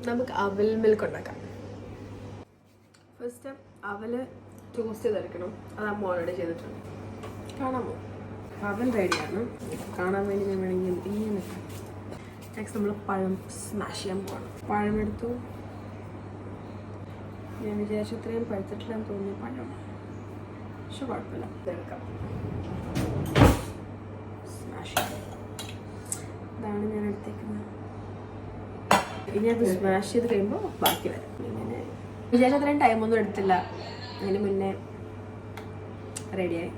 നമുക്ക് അവൽ മിൽക്ക് ഉണ്ടാക്കാം. ഫസ്റ്റ് അവല് ടോസ്റ്റ് ചെയ്തെടുക്കണം. അത് അമ്മ ഓൾറെഡി ചെയ്തിട്ടുണ്ട്. കാണാമോ? അവൽ റെഡിയാണ്. കാണാൻ വേണ്ടി ഞാൻ വേണമെങ്കിൽ ഇങ്ങനെ. നെക്സ്റ്റ് നമ്മൾ പഴം സ്മാഷ് ചെയ്യാൻ പോകണം. പഴം എടുത്തു. ഞാൻ വിചാരിച്ചു ഇത്രയും പഴുത്തിട്ടില്ലാന്ന് തോന്നുന്നു പഴം. പക്ഷെ കുഴപ്പമില്ല, ഇതെടുക്കാം. സ്മാഷ് ചെയ്യാം. ഇതാണ് ഞാൻ എടുത്തേക്കുന്നത്. ഇനി അത് സ്മാഷ് ചെയ്ത് കഴിയുമ്പോൾ ബാക്കി വരാം. ഇങ്ങനെ വിചാരിച്ച അത്രയും ടൈമൊന്നും എടുത്തില്ല. അതിന് മുന്നേ റെഡിയായി.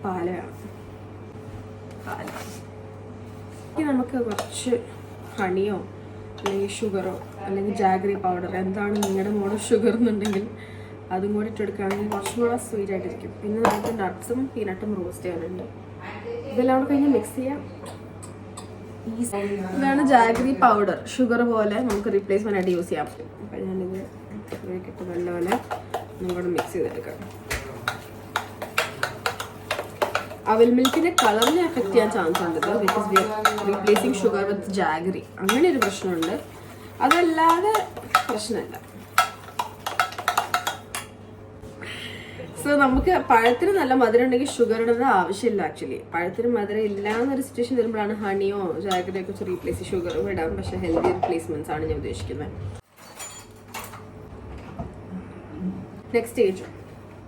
പാല് വേണം. പാല് ഇനി നമുക്ക് കുറച്ച് ഹണിയോ അല്ലെങ്കിൽ ഷുഗറോ അല്ലെങ്കിൽ ജാഗ്രി പൗഡർ, എന്താണ് നിങ്ങളുടെ മോഡൽ ഷുഗർ എന്നുണ്ടെങ്കിൽ അതും കൂടി ഇട്ടെടുക്കുകയാണെങ്കിൽ കുറച്ചും കൂടെ സ്വീറ്റ് ആയിട്ടിരിക്കും. പിന്നെ നമുക്ക് നട്ട്സും പീനട്ടും റോസ്റ്റ് ചെയ്യാനുണ്ട്. ഇതെല്ലാം കൂടെ കഴിഞ്ഞ് മിക്സ് ചെയ്യാം. ഇതാണ് ജാഗ്രി പൗഡർ. ഷുഗർ പോലെ നമുക്ക് റീപ്ലേസ്മെൻ്റ് ആയിട്ട് യൂസ് ചെയ്യാം. അപ്പം ഞാനിത് കിട്ടും നല്ലപോലെ നമുക്കവിടെ മിക്സ് ചെയ്തെടുക്കാം. അവൽ മിൽക്കിന്റെ കളറിനെ എഫക്ട് ചെയ്യാൻ ചാൻസ് ഉണ്ട്, because we are replacing sugar with jaggery. അങ്ങനെ ഒരു പ്രശ്നമുണ്ട്. അതല്ലാതെ പ്രശ്നമില്ല. സോ നമുക്ക് പഴത്തിന് നല്ല മധുരം ഉണ്ടെങ്കിൽ ഷുഗർ ഇടുന്നത് ആവശ്യമില്ല. ആക്ച്വലി പഴത്തിന് മധുരം ഇല്ല എന്നൊരു സിറ്റുവേഷൻ വരുമ്പോഴാണ് ഹണിയോ ജാഗ്രിയോ ഒക്കെ റീപ്ലേസ് ഷുഗറും ഇടാം. പക്ഷേ ഹെൽത്തി റീപ്ലേസ്മെന്റ്സ് ആണ് ഞാൻ ഉദ്ദേശിക്കുന്നത്. നെക്സ്റ്റ് സ്റ്റേജ്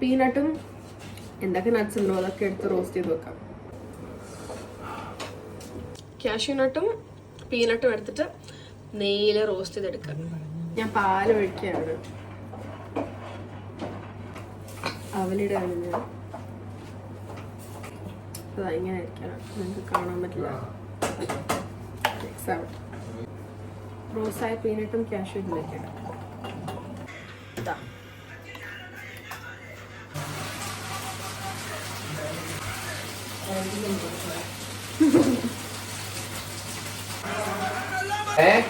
പീനട്ടും എന്തൊക്കെ നട്ട്സ് ഉണ്ടോ അതൊക്കെ എടുത്ത് റോസ്റ്റ് ചെയ്ത് വെക്കാം. കാഷ്യൂ നട്ടും പീനട്ടും എടുത്തിട്ട് നെയ്യിൽ റോസ്റ്റ് ചെയ്തെടുക്കാം. ഞാൻ പാൽ ഒഴിക്കുകയാണ്. അവലിടാണ് ഞാൻ. അത് ഇങ്ങനെ ആയിരിക്കണം, നിങ്ങൾക്ക് കാണാൻ പറ്റില്ല. റോസായ പീനട്ടും കാഷ്യൂ ഇതിലേക്കാണ്. ഇതാ Eh?